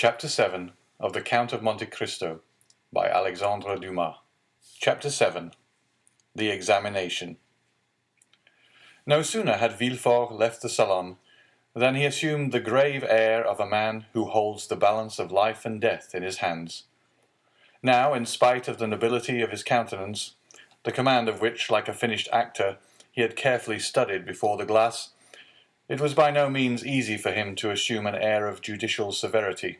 Chapter 7 of The Count of Monte Cristo by Alexandre Dumas. Chapter 7 The Examination. No sooner had Villefort left the salon than he assumed the grave air of a man who holds the balance of life and death in his hands. Now, in spite of the nobility of his countenance, the command of which, like a finished actor, he had carefully studied before the glass, it was by no means easy for him to assume an air of judicial severity.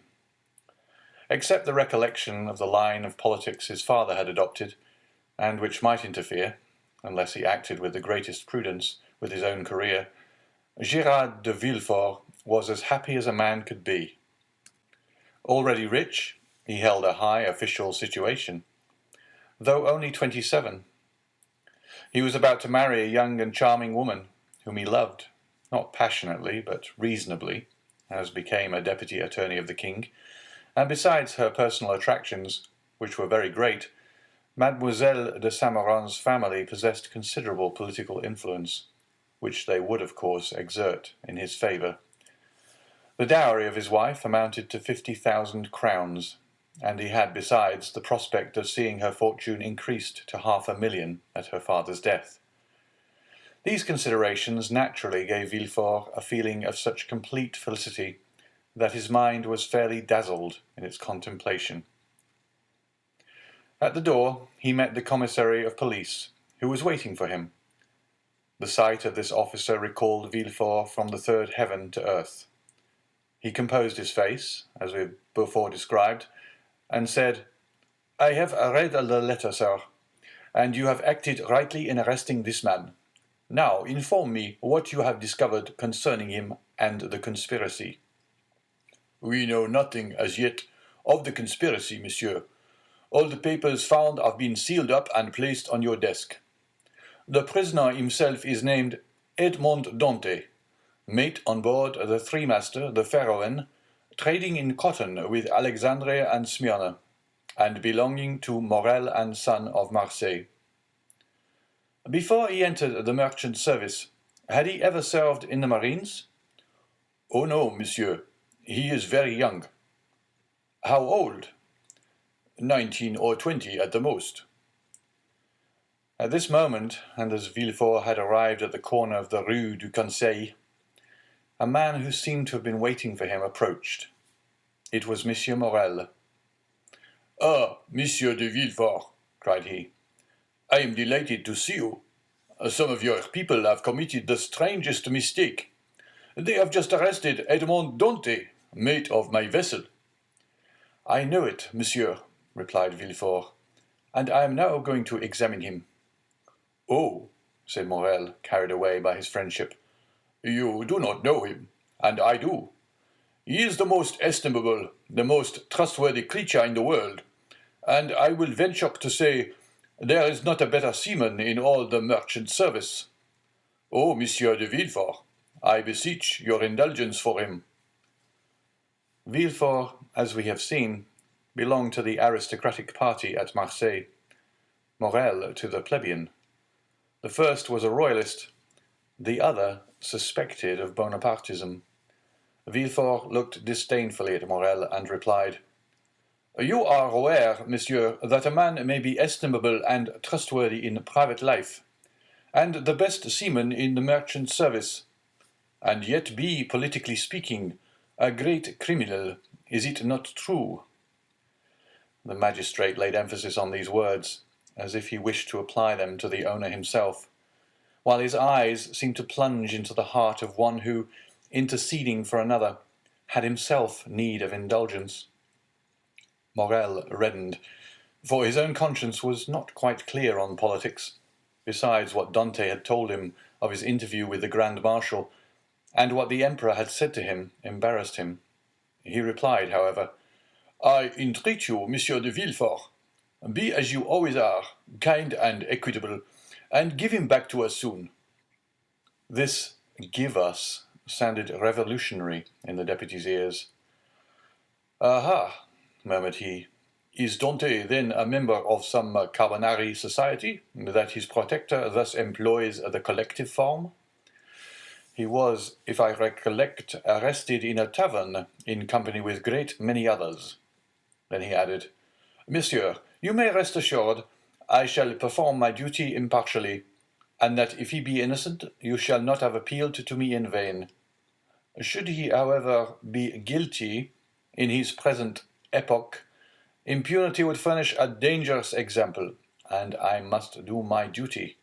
Except the recollection of the line of politics his father had adopted, and which might interfere, unless he acted with the greatest prudence, with his own career, Gérard de Villefort was as happy as a man could be. Already rich, he held a high official situation. Though only 27, he was about to marry a young and charming woman, whom he loved, not passionately, but reasonably, as became a deputy attorney of the king, and besides her personal attractions, which were very great, Mademoiselle de Saint-Méran's family possessed considerable political influence, which they would, of course, exert in his favour. The dowry of his wife amounted to 50,000 crowns, and he had, besides, the prospect of seeing her fortune increased to 500,000 at her father's death. These considerations naturally gave Villefort a feeling of such complete felicity that his mind was fairly dazzled in its contemplation. At the door he met the commissary of police, who was waiting for him. The sight of this officer recalled Villefort from the third heaven to earth. He composed his face, as we have before described, and said, "I have read the letter, sir, and you have acted rightly in arresting this man. Now inform me what you have discovered concerning him and the conspiracy." "We know nothing, as yet, of the conspiracy, monsieur. All the papers found have been sealed up and placed on your desk. The prisoner himself is named Edmond Dantès, mate on board the three-master, the Pharaon, trading in cotton with Alexandre and Smyrna, and belonging to Morel and Son of Marseille. Before he entered the merchant service, had he ever served in the marines?" "Oh no, monsieur. He is very young." "How old?" 19 or 20 at the most." At this moment, and as Villefort had arrived at the corner of the Rue du Conseil, a man who seemed to have been waiting for him approached. It was Monsieur Morel. "Ah, Monsieur de Villefort," cried he, "I am delighted to see you. Some of your people have committed the strangest mistake. They have just arrested Edmond Dantès, mate of my vessel." "I know it, monsieur," replied Villefort, "and I am now going to examine him." "Oh," said Morel, carried away by his friendship, "you do not know him, and I do. He is the most estimable, the most trustworthy creature in the world, and I will venture to say there is not a better seaman in all the merchant service. Oh, Monsieur de Villefort, I beseech your indulgence for him." Villefort, as we have seen, belonged to the aristocratic party at Marseille, Morel to the plebeian. The first was a royalist, the other suspected of Bonapartism. Villefort looked disdainfully at Morel and replied, "You are aware, monsieur, that a man may be estimable and trustworthy in private life, and the best seaman in the merchant service, and yet be, politically speaking, a great criminal. Is it not true?" The magistrate laid emphasis on these words, as if he wished to apply them to the owner himself, while his eyes seemed to plunge into the heart of one who, interceding for another, had himself need of indulgence. Morel reddened, for his own conscience was not quite clear on politics. Besides, what Dantès had told him of his interview with the Grand Marshal, and what the Emperor had said to him, embarrassed him. He replied, however, "I entreat you, Monsieur de Villefort, be as you always are, kind and equitable, and give him back to us soon." This "give us" sounded revolutionary in the deputy's ears. "Aha!" murmured he. "Is Dantès then a member of some Carbonari society, that his protector thus employs the collective form?" He was, if I recollect, arrested in a tavern in company with great many others. Then he added, Monsieur, you may rest assured I shall perform my duty impartially, and that if he be innocent, you shall not have appealed to me in vain. Should he, however, be guilty in his present epoch, impunity would furnish a dangerous example, and I must do my duty.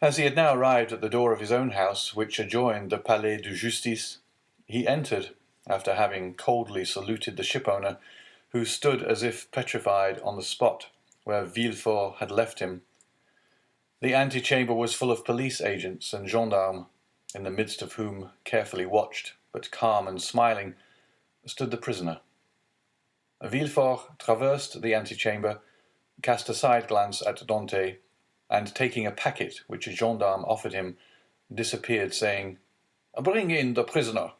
As he had now arrived at the door of his own house, which adjoined the Palais de Justice, he entered, after having coldly saluted the shipowner, who stood as if petrified on the spot where Villefort had left him. The antechamber was full of police agents and gendarmes, in the midst of whom, carefully watched, but calm and smiling, stood the prisoner. Villefort traversed the antechamber, cast a side glance at Dante, and taking a packet which a gendarme offered him, disappeared, saying, Bring in the prisoner.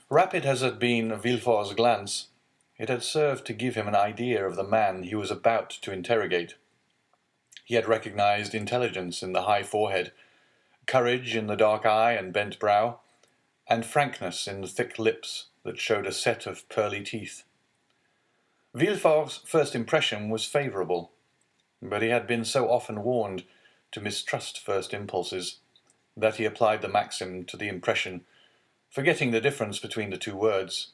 Rapid as had been Villefort's glance, it had served to give him an idea of the man he was about to interrogate. He had recognized intelligence in the high forehead, courage in the dark eye and bent brow, and frankness in the thick lips that showed a set of pearly teeth. Villefort's first impression was favorable, but he had been so often warned to mistrust first impulses that he applied the maxim to the impression, forgetting the difference between the two words.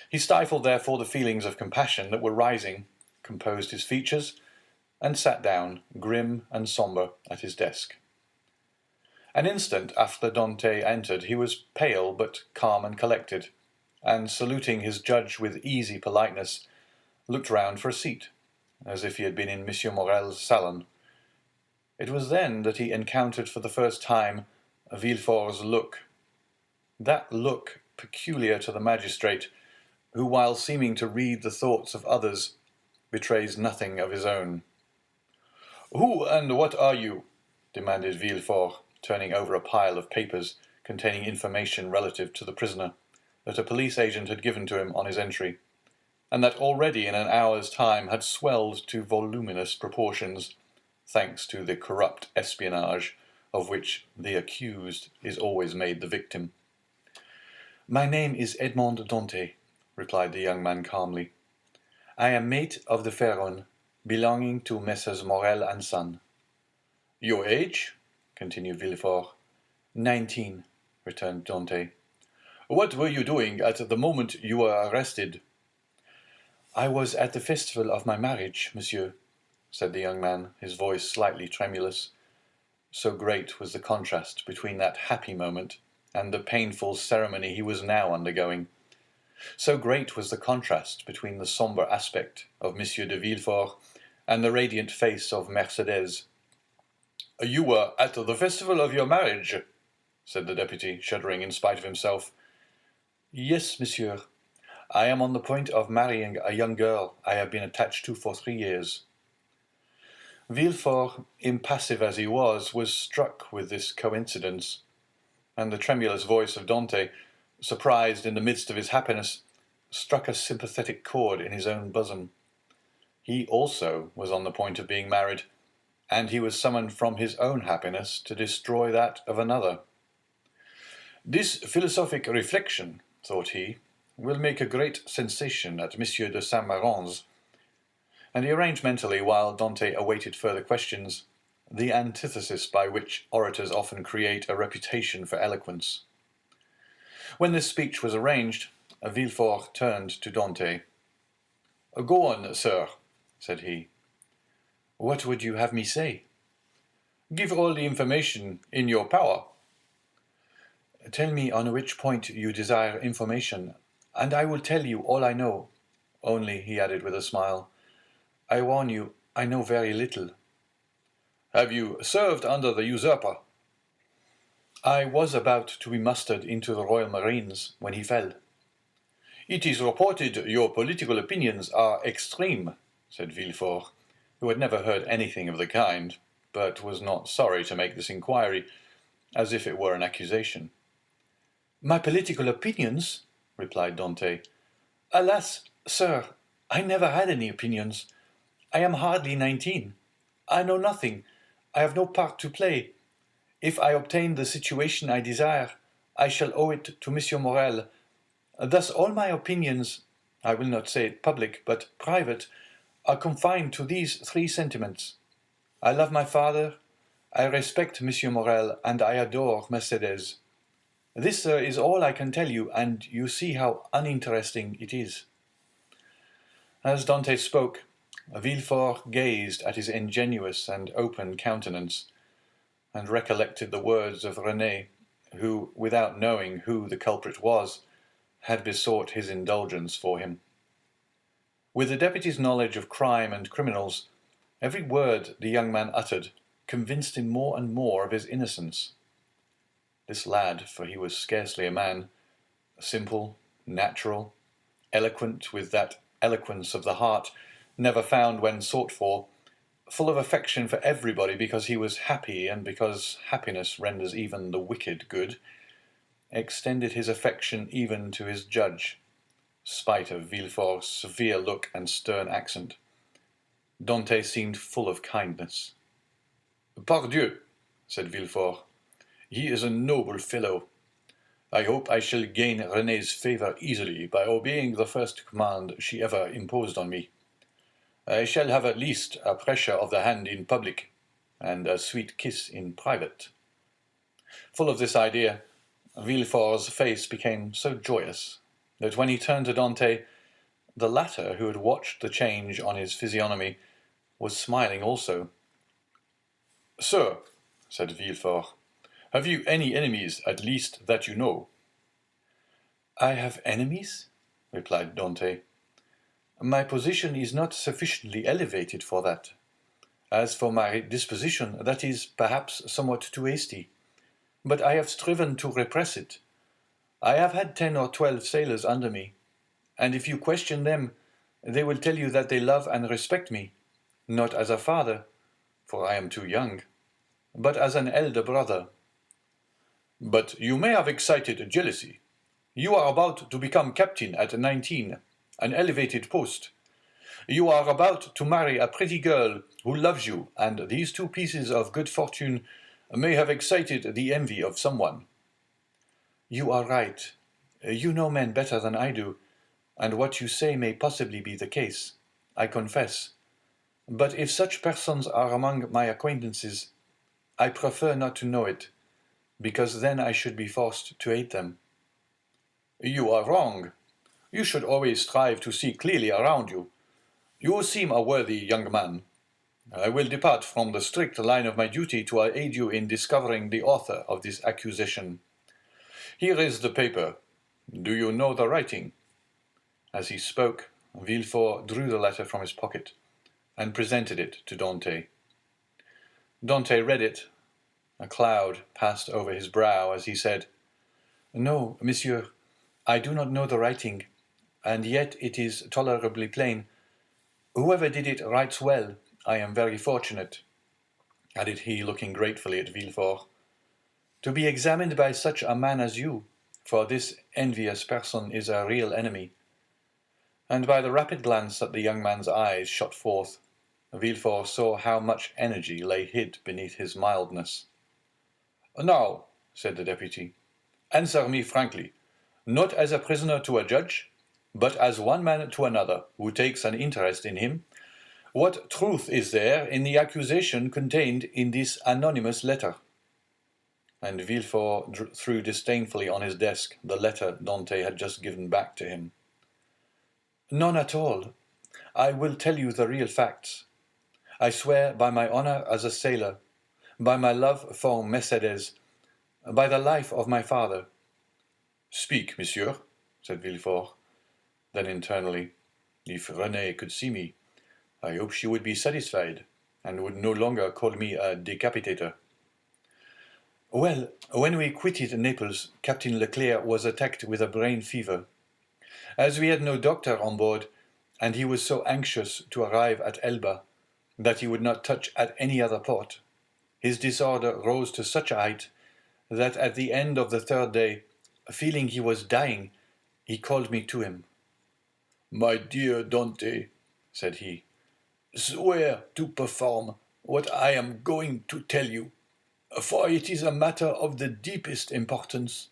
He stifled therefore the feelings of compassion that were rising, composed his features, and sat down, grim and sombre, at his desk. An instant after Dante entered, he was pale but calm and collected, and saluting his judge with easy politeness, looked round for a seat, as if he had been in Monsieur Morel's salon. It was then that he encountered for the first time Villefort's look. That look peculiar to the magistrate, who, while seeming to read the thoughts of others, betrays nothing of his own. "Who and what are you?" demanded Villefort, turning over a pile of papers containing information relative to the prisoner that a police agent had given to him on his entry, and that already in an hour's time had swelled to voluminous proportions, thanks to the corrupt espionage of which the accused is always made the victim. "My name is Edmond Dante," replied the young man calmly. "I am mate of the Pharaon, belonging to Messrs. Morel and Son." "Your age?" continued Villefort. 19, returned Dante. "What were you doing at the moment you were arrested?" "I was at the festival of my marriage, monsieur," said the young man, his voice slightly tremulous. So great was the contrast between that happy moment and the painful ceremony he was now undergoing. So great was the contrast between the sombre aspect of Monsieur de Villefort and the radiant face of Mercédès. "You were at the festival of your marriage," said the deputy, shuddering in spite of himself. "Yes, monsieur. I am on the point of marrying a young girl I have been attached to for 3 years." Villefort, impassive as he was struck with this coincidence, and the tremulous voice of Dante, surprised in the midst of his happiness, struck a sympathetic chord in his own bosom. He also was on the point of being married, and he was summoned from his own happiness to destroy that of another. "This philosophic reflection," thought he, "will make a great sensation at Monsieur de Saint-Méran's." And he arranged mentally, while Dante awaited further questions, the antithesis by which orators often create a reputation for eloquence. When this speech was arranged, Villefort turned to Dante. "Go on, sir," said he. "What would you have me say?" "Give all the information in your power." "Tell me on which point you desire information, and I will tell you all I know. Only," he added with a smile, "I warn you, I know very little." "Have you served under the usurper?" "I was about to be mustered into the Royal Marines when he fell." "It is reported your political opinions are extreme," said Villefort, who had never heard anything of the kind, but was not sorry to make this inquiry, as if it were an accusation. "My political opinions?" replied Dante. "Alas, sir, I never had any opinions. I am hardly 19. I know nothing. I have no part to play. If I obtain the situation I desire, I shall owe it to Monsieur Morel. Thus all my opinions, I will not say it public, but private, are confined to these three sentiments. I love my father, I respect Monsieur Morel, and I adore Mercedes. This, sir, is all I can tell you, and you see how uninteresting it is. As Dante spoke, Villefort gazed at his ingenuous and open countenance, and recollected the words of Renée, who, without knowing who the culprit was, had besought his indulgence for him. With the deputy's knowledge of crime and criminals, every word the young man uttered convinced him more and more of his innocence. This lad, for he was scarcely a man, simple, natural, eloquent with that eloquence of the heart never found when sought for, full of affection for everybody because he was happy and because happiness renders even the wicked good, extended his affection even to his judge, spite of Villefort's severe look and stern accent. Dante seemed full of kindness. "Pardieu," said Villefort, "he is a noble fellow. I hope I shall gain Renée's favour easily by obeying the first command she ever imposed on me. I shall have at least a pressure of the hand in public, and a sweet kiss in private." Full of this idea, Villefort's face became so joyous that when he turned to Dante, the latter, who had watched the change on his physiognomy, was smiling also. "Sir," said Villefort, "have you any enemies, at least, that you know?" "I have enemies?" replied Dante. "My position is not sufficiently elevated for that. As for my disposition, that is, perhaps, somewhat too hasty. But I have striven to repress it. I have had 10 or 12 sailors under me, and if you question them, they will tell you that they love and respect me, not as a father, for I am too young, but as an elder brother." "But you may have excited jealousy. You are about to become captain at 19, an elevated post. You are about to marry a pretty girl who loves you, and these two pieces of good fortune may have excited the envy of someone." "You are right. You know men better than I do, and what you say may possibly be the case, I confess. But if such persons are among my acquaintances, I prefer not to know it, because then I should be forced to hate them." "You are wrong. You should always strive to see clearly around you. You seem a worthy young man. I will depart from the strict line of my duty to aid you in discovering the author of this accusation. Here is the paper. Do you know the writing?" As he spoke, Villefort drew the letter from his pocket and presented it to Dante. Dante read it. A cloud passed over his brow as he said, "No, monsieur, I do not know the writing, and yet it is tolerably plain. Whoever did it writes well. I am very fortunate," added he, looking gratefully at Villefort, "to be examined by such a man as you, for this envious person is a real enemy." And by the rapid glance that the young man's eyes shot forth, Villefort saw how much energy lay hid beneath his mildness. "Now," said the deputy, "answer me frankly, not as a prisoner to a judge, but as one man to another who takes an interest in him. What truth is there in the accusation contained in this anonymous letter?" And Villefort threw disdainfully on his desk the letter Dante had just given back to him. "None at all. I will tell you the real facts. I swear by my honor as a sailor, by my love for Mercedes, by the life of my father." "Speak, monsieur," said Villefort. Then internally, "If Renée could see me, I hope she would be satisfied, and would no longer call me a decapitator." "Well, when we quitted Naples, Captain Leclerc was attacked with a brain fever. As we had no doctor on board, and he was so anxious to arrive at Elba that he would not touch at any other port, his disorder rose to such a height that at the end of the 3rd day, feeling he was dying, he called me to him. "My dear Dante," said he, "swear to perform what I am going to tell you. for it is a matter of the deepest importance.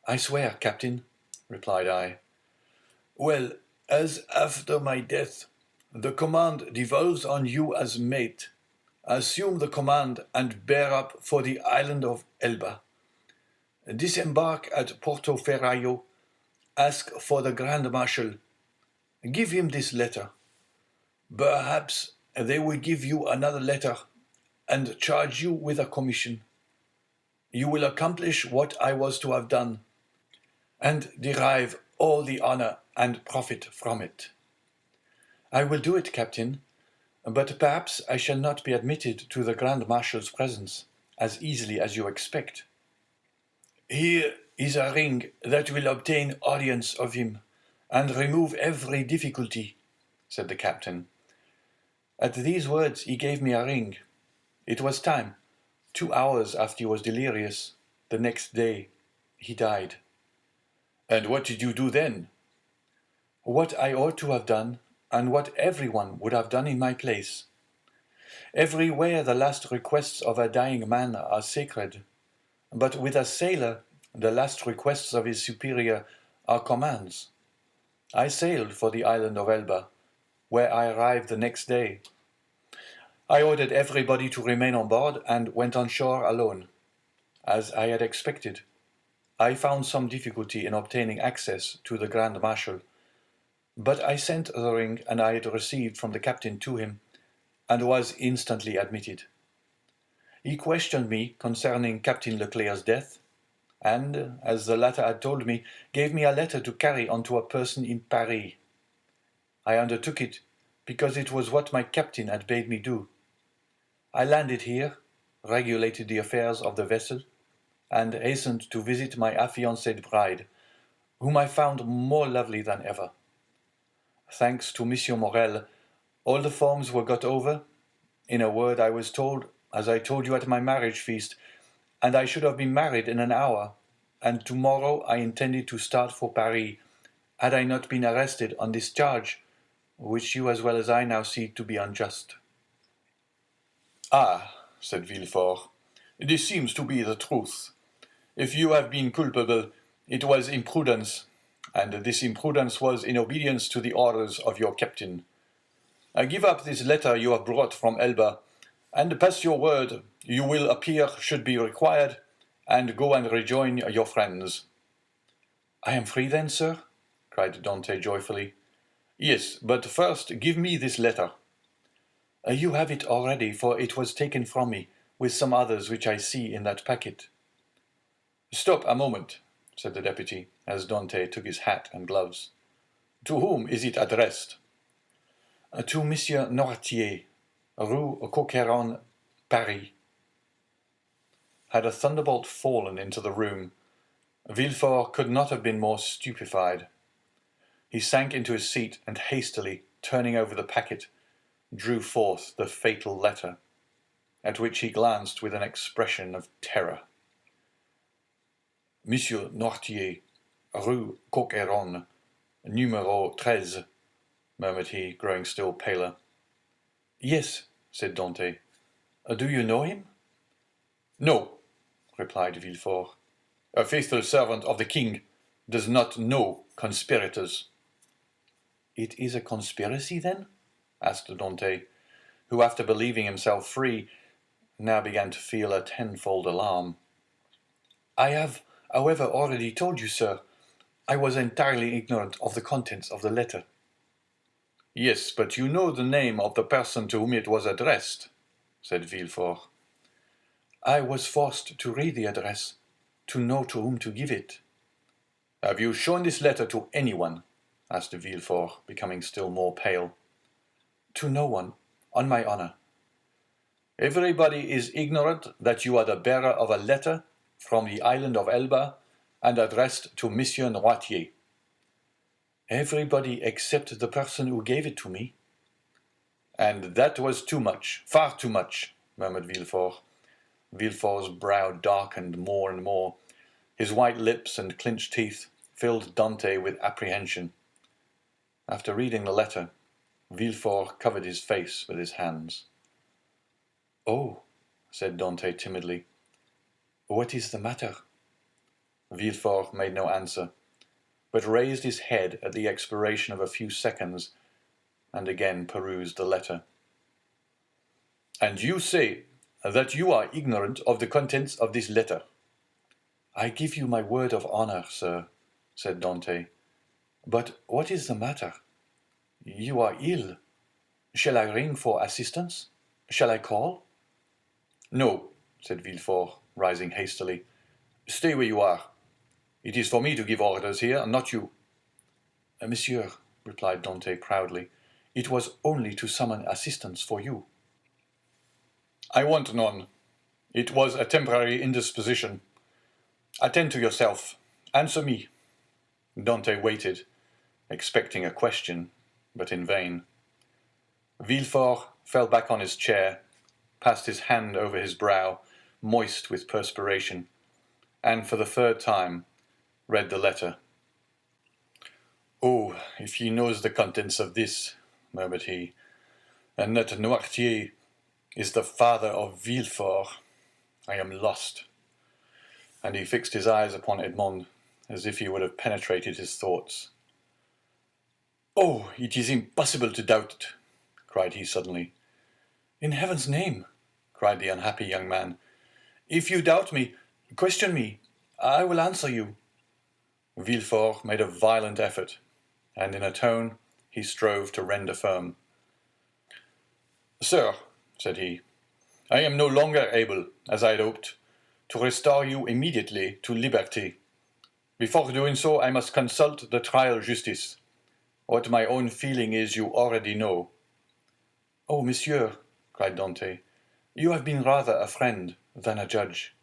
I swear, Captain, replied I. Well, as after my death, the command devolves on you as mate, assume the command and bear up for the island of Elba. Disembark at Porto Ferraio, ask for the Grand Marshal. Give him this letter. Perhaps they will give you another letter and charge you with a commission. You will accomplish what I was to have done, and derive all the honor and profit from it. I will do it, Captain, but perhaps I shall not be admitted to the Grand Marshal's presence as easily as you expect. Here is a ring that will obtain audience of him, and remove every difficulty, said the captain. At these words he gave me a ring. It was time. 2 hours after he was delirious, the next day, he died. And what did you do then? What I ought to have done, and what everyone would have done in my place. Everywhere the last requests of a dying man are sacred, but with a sailor the last requests of his superior are commands. I sailed for the island of Elba, where I arrived the next day. I ordered everybody to remain on board and went on shore alone. As I had expected, I found some difficulty in obtaining access to the Grand Marshal, but I sent the ring and I had received from the captain to him, and was instantly admitted. He questioned me concerning Captain Leclerc's death, and, as the latter had told me, gave me a letter to carry on to a person in Paris. I undertook it because it was what my captain had bade me do. I landed here, regulated the affairs of the vessel, and hastened to visit my affianced bride, whom I found more lovely than ever. Thanks to Monsieur Morel, all the forms were got over. In a word, I was told, as I told you at my marriage feast, and I should have been married in an hour, and tomorrow I intended to start for Paris, had I not been arrested on this charge, which you as well as I now see to be unjust. Ah, said Villefort, this seems to be the truth. If you have been culpable, it was imprudence, and this imprudence was in obedience to the orders of your captain. Give up this letter you have brought from Elba, and pass your word you will appear should be required, and go and rejoin your friends. I am free then, sir? Cried Dante joyfully. Yes, but first give me this letter. You have it already, for it was taken from me, with some others which I see in that packet. Stop a moment, said the deputy, as Dante took his hat and gloves. To whom is it addressed? To Monsieur Noirtier, Rue Coqueron, Paris. Had a thunderbolt fallen into the room, Villefort could not have been more stupefied. He sank into his seat and hastily, turning over the packet, drew forth the fatal letter, at which he glanced with an expression of terror. Monsieur Noirtier, Rue Coqueron, numéro 13, murmured he, growing still paler. Yes, said Dante. Do you know him? No, replied Villefort. A faithful servant of the king does not know conspirators. It is a conspiracy, then? Asked Dante, who, after believing himself free, now began to feel a tenfold alarm. I have, however, already told you, sir, I was entirely ignorant of the contents of the letter. Yes, but you know the name of the person to whom it was addressed, said Villefort. I was forced to read the address, to know to whom to give it. Have you shown this letter to anyone? Asked Villefort, becoming still more pale. To no one, on my honor. Everybody is ignorant that you are the bearer of a letter from the island of Elba and addressed to Monsieur Noirtier. Everybody except the person who gave it to me. And that was too much, far too much, murmured Villefort. Villefort's brow darkened more and more. His white lips and clenched teeth filled Dante with apprehension. After reading the letter, Villefort covered his face with his hands. Oh, said Dante timidly. "What is the matter?" Villefort made no answer, but raised his head at the expiration of a few seconds, and again perused the letter. "And you say that you are ignorant of the contents of this letter?" "I give you my word of honor, sir," said Dante. "But what is the matter? You are ill. Shall I ring for assistance? Shall I call?" "No," said Villefort, rising hastily. "Stay where you are. It is for me to give orders here, not you." "Monsieur," replied Dante proudly, "it was only to summon assistance for you." "I want none. It was a temporary indisposition. Attend to yourself. Answer me." Dante waited, expecting a question, but in vain. Villefort fell back on his chair, passed his hand over his brow, moist with perspiration, and for the third time read the letter. "Oh, if he knows the contents of this," murmured he, "and that Noirtier is the father of Villefort, I am lost." And he fixed his eyes upon Edmond, as if he would have penetrated his thoughts. "Oh, it is impossible to doubt it!" cried he suddenly. "In heaven's name," cried the unhappy young man, "if you doubt me, question me. I will answer you." Villefort made a violent effort, and in a tone he strove to render firm. "Sir," said he, "I am no longer able, as I had hoped, to restore you immediately to liberty. Before doing so, I must consult the trial justice. What my own feeling is you already know." "Oh, monsieur," cried Dante, "you have been rather a friend than a judge."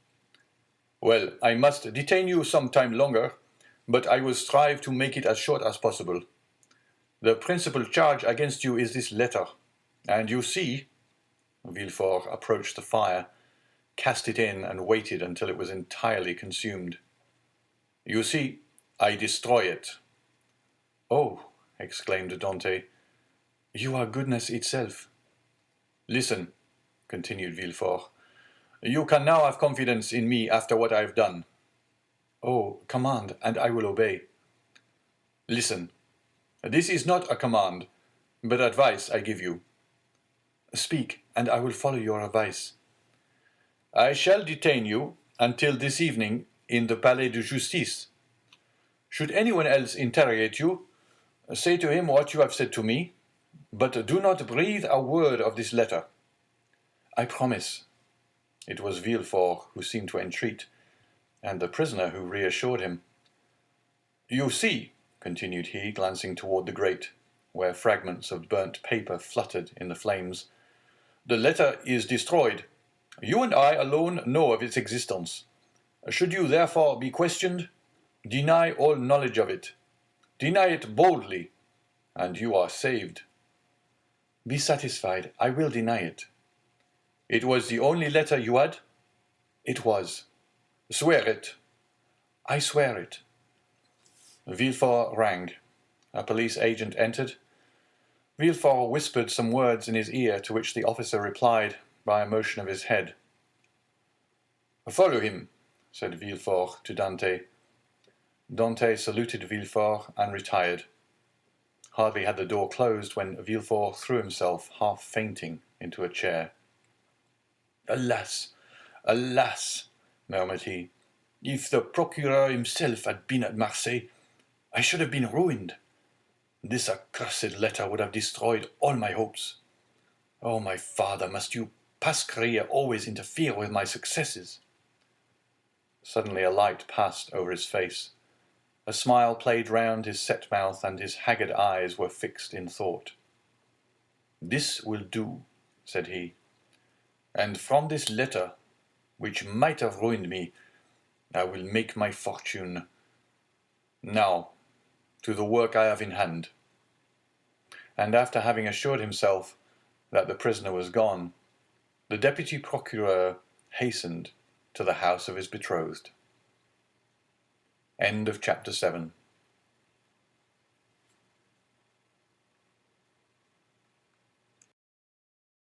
"Well, I must detain you some time longer, but I will strive to make it as short as possible. The principal charge against you is this letter, and you see—" Villefort approached the fire, cast it in, and waited until it was entirely consumed. "You see, I destroy it." "Oh," exclaimed Dante, "you are goodness itself." "Listen," continued Villefort. "You can now have confidence in me after what I have done." "Oh, command, and I will obey." "Listen. This is not a command, but advice I give you." "Speak, and I will follow your advice." "I shall detain you until this evening in the Palais de Justice. Should anyone else interrogate you, say to him what you have said to me, but do not breathe a word of this letter." "I promise." It was Villefort who seemed to entreat, and the prisoner who reassured him. "You see," continued he, glancing toward the grate, where fragments of burnt paper fluttered in the flames, "the letter is destroyed. You and I alone know of its existence. Should you therefore be questioned, deny all knowledge of it. Deny it boldly, and you are saved." "Be satisfied, I will deny it." "It was the only letter you had?" "It was." "Swear it." "I swear it." Villefort rang. A police agent entered. Villefort whispered some words in his ear, to which the officer replied by a motion of his head. "Follow him," said Villefort to Dante. Dante saluted Villefort and retired. Hardly had the door closed when Villefort threw himself, half fainting, into a chair. "Alas, alas," murmured he, "if the procureur himself had been at Marseilles, I should have been ruined. This accursed letter would have destroyed all my hopes. Oh, my father, must you, past career, always interfere with my successes?" Suddenly a light passed over his face. A smile played round his set mouth, and his haggard eyes were fixed in thought. "This will do," said he. "And from this letter, which might have ruined me, I will make my fortune. Now, to the work I have in hand." And after having assured himself that the prisoner was gone, the deputy procureur hastened to the house of his betrothed. End of chapter 7.